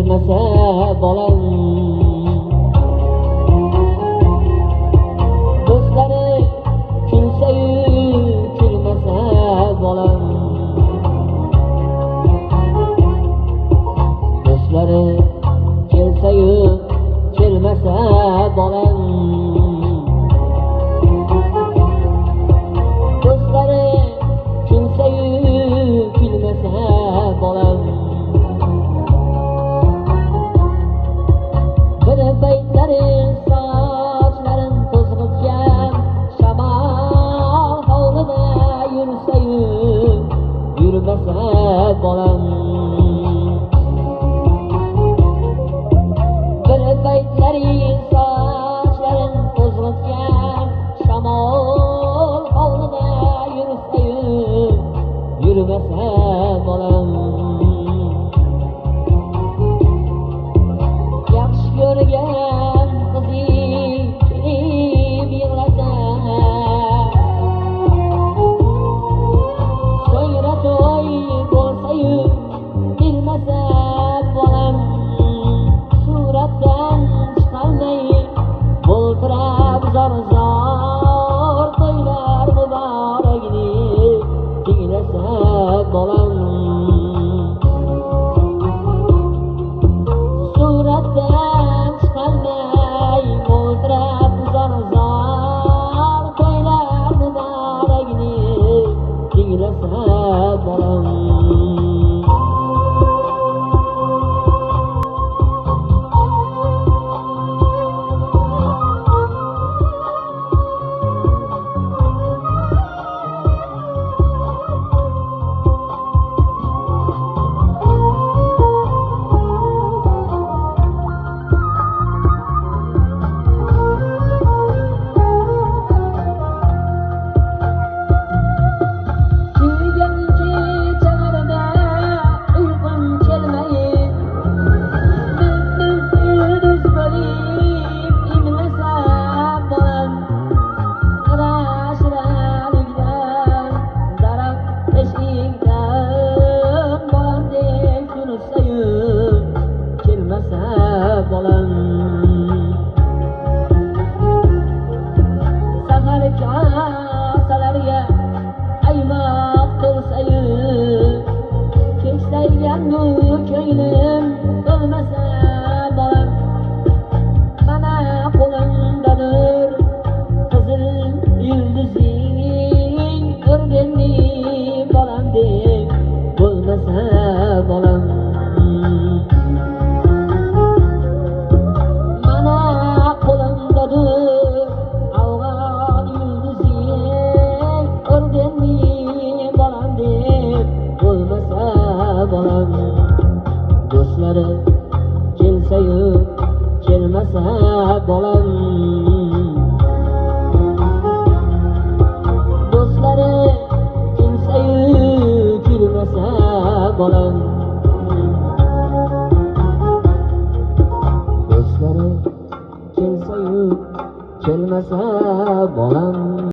kelmasa bolam, do'stlari kulsayu kulmasa bolam, do'stlari kelsayu kelmasa bolam, do'stlari kulsayu kulmasa bolam. Bir paytlari sochlarim to'zg'itgan shamol hovlida yursayu yurmasa bolam. Bir paytlari sochlarim to'zg'itgan shamol hovlida yursayu yurmasa bolam. Yaxshi ko'rgan qizing kelib yig'lasa, so'ngra to'y bo'lsayu bilmasa bolam. Suratdan chiqolmay bo'ltirab zor-zor to'ylar muborakini tinglasa bolam. Suratdan chiqolmay bo'ltirab zor-zor to'ylar muborakini tinglasa bolam. Sahar kosalarga aymoq to'lsayu, keksaygan bu ko'nglim to'lmasa bolam. Mana qo'limdadir qizil yulduzing, ko'rganni bolam deb bo'lmasa bolam. Mana qo'limdadir avg'on yulduzing, ko'rganni bolam deb bo'lmasa bolam. Do'stlari kelsayu kelmasa bolam, do'stlari kelsayu kelmasa bolam, do'stlari kelsayu kelmasa